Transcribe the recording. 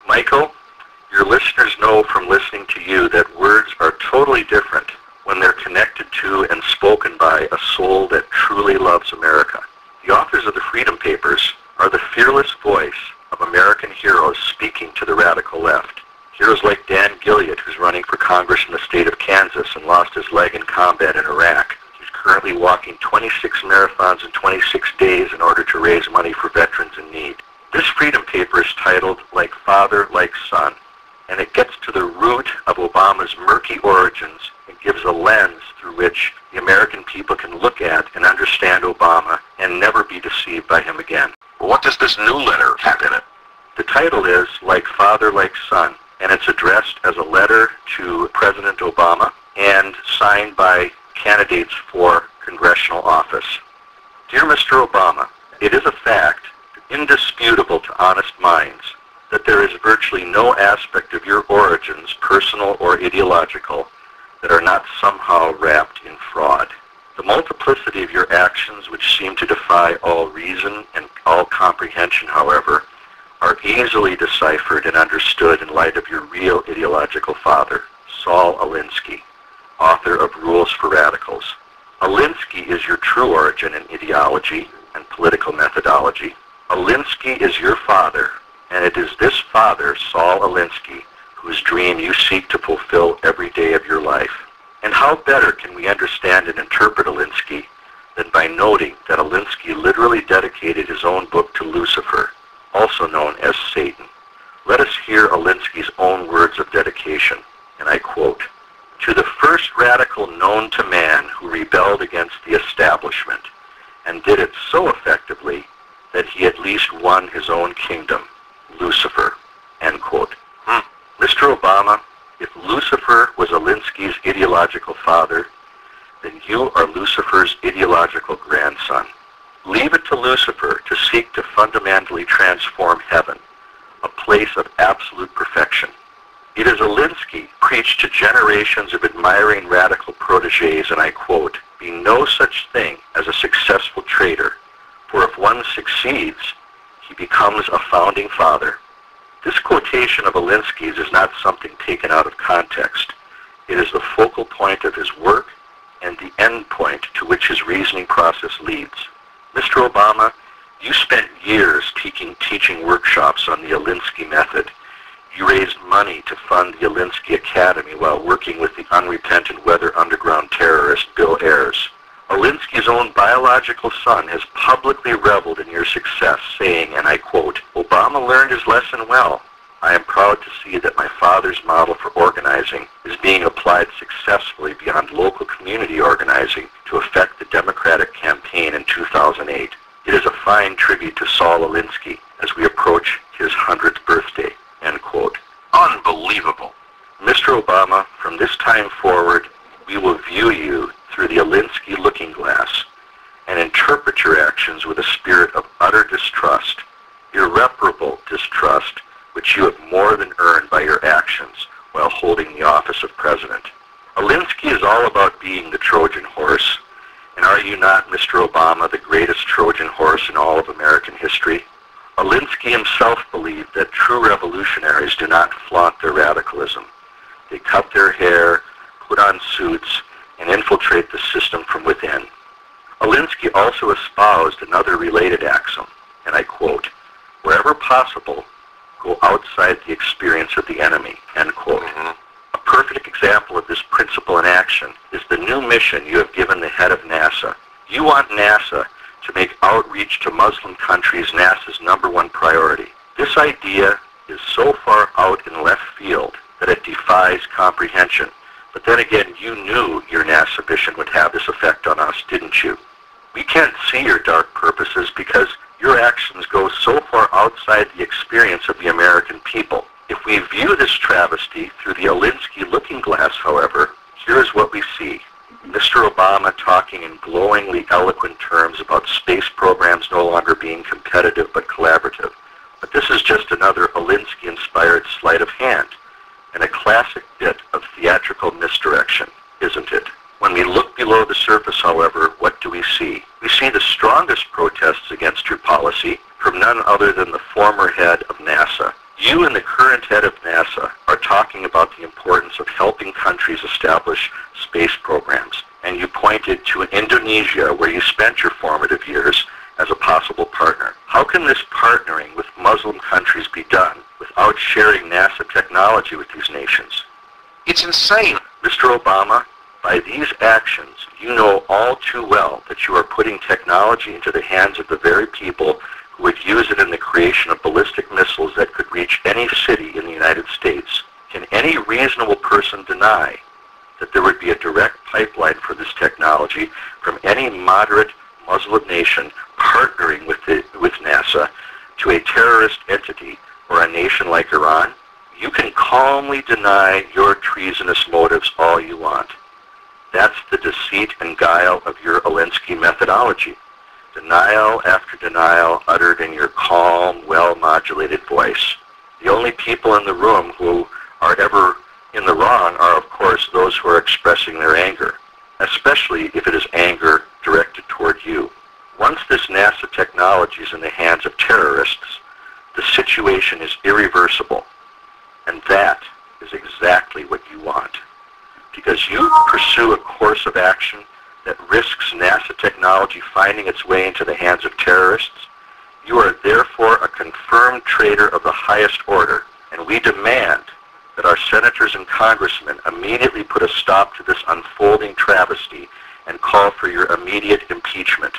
Michael, your listeners know from listening to you that words are totally different when they're connected to and spoken by a soul that truly loves America. The authors of the Freedom Papers are the fearless voice of American heroes speaking to the radical left. Heroes like Dan Gilliard, who's running for Congress in the state of Kansas and lost his leg in combat in Iraq. He's currently walking 26 marathons in 26 days in order to raise money for veterans in need. This Freedom Paper is titled Like Father, Like Son, and it gets to the root of Obama's murky origins and gives a lens through which the American people can look at and understand Obama and never be deceived by him again. What does this new letter have in it? The title is Like Father, Like Son, and it's addressed as a letter to President Obama and signed by candidates for congressional office. Dear Mr. Obama, it is a fact, indisputable to honest minds, that there is virtually no aspect of your origins, personal or ideological, that are not somehow wrapped in fraud. The multiplicity of your actions, which seem to defy all reason and all comprehension, however, are easily deciphered and understood in light of your real ideological father, Saul Alinsky, author of Rules for Radicals. Alinsky is your true origin in ideology and political methodology. Alinsky is your father, and it is this father, Saul Alinsky, whose dream you seek to fulfill every day of your life. And how better can we understand and interpret Alinsky than by noting that Alinsky literally dedicated his own book to Lucifer, also known as Satan. Let us hear Alinsky's own words of dedication, and I quote, "To the first radical known to man who rebelled against the establishment, and did it so effectively that he at least won his own kingdom, Lucifer," end quote. Mr. Obama, if Lucifer was Alinsky's ideological father, then you are Lucifer's ideological grandson. Leave it to Lucifer to seek to fundamentally transform heaven, a place of absolute perfection. It is Alinsky preached to generations of admiring radical protégés, and I quote, "Be no such thing as a successful traitor, for if one succeeds, he becomes a founding father." This quotation of Alinsky's is not something taken out of context. It is the focal point of his work and the end point to which his reasoning process leads. Mr. Obama, you spent years teaching workshops on the Alinsky method. You raised money to fund the Alinsky Academy while working with the unrepentant Weather Underground terrorist Bill Ayers. Alinsky's own biological son has publicly reveled in your success, saying, and I quote, "Obama learned his lesson well. I am proud to see that my father's model for organizing is being applied successfully beyond local community organizing to affect the Democratic campaign in 2008. It is a fine tribute to Saul Alinsky as we approach his 100th birthday," end quote. Unbelievable. Mr. Obama, from this time forward, we will view you through the Alinsky looking glass and interpret your actions with a spirit of utter distrust, irreparable distrust, which you have more than earned by your actions while holding the office of president. Alinsky is all about being the Trojan horse, and are you not, Mr. Obama, the greatest Trojan horse in all of American history? Alinsky himself believed that true revolutionaries do not flaunt their radicalism. They cut their hair, put on suits, and infiltrate the system from within. Alinsky also espoused another related axiom, and I quote, "Wherever possible, go outside the experience of the enemy," end quote. A perfect example of this principle in action is the new mission you have given the head of NASA. You want NASA to make outreach to Muslim countries NASA's #1 priority. This idea is so far out in left field that it defies comprehension. But then again, you knew your NASA mission would have this effect on us, didn't you? We can't see your dark purposes because your actions go so far outside the experience of the American people. If we view this travesty through the Alinsky looking glass, however, here's what we see. Mr. Obama talking in glowingly eloquent terms about space programs no longer being competitive but collaborative. But this is just another Alinsky-inspired sleight of hand, and a classic bit of theatrical misdirection, isn't it? When we look below the surface, however, what do we see? We see the strongest protests against your policy from none other than the former head of NASA. You and the current current head of NASA are talking about the importance of helping countries establish space programs, and you pointed to Indonesia, where you spent your formative years, as a possible partner. How can this partnering with Muslim countries be done without sharing NASA technology with these nations? It's insane. Mr. Obama, by these actions, you know all too well that you are putting technology into the hands of the very people who would use it in the creation of ballistic missiles that could reach any city in the United States. Can any reasonable person deny that there would be a direct pipeline for this technology from any moderate Muslim nation partnering with NASA to a terrorist entity or a nation like Iran? You can calmly deny your treasonous motives all you want. That's the deceit and guile of your Alinsky methodology. Denial after denial uttered in your calm, well-modulated voice. The only people in the room who are ever in the wrong are, of course, those who are expressing their anger, especially if it is anger directed toward you. Once this NASA technology is in the hands of terrorists, the situation is irreversible. And that is exactly what you want. Because you pursue a course of action that risks NASA technology finding its way into the hands of terrorists, you are therefore a confirmed traitor of the highest order, and we demand that our senators and congressmen immediately put a stop to this unfolding travesty and call for your immediate impeachment.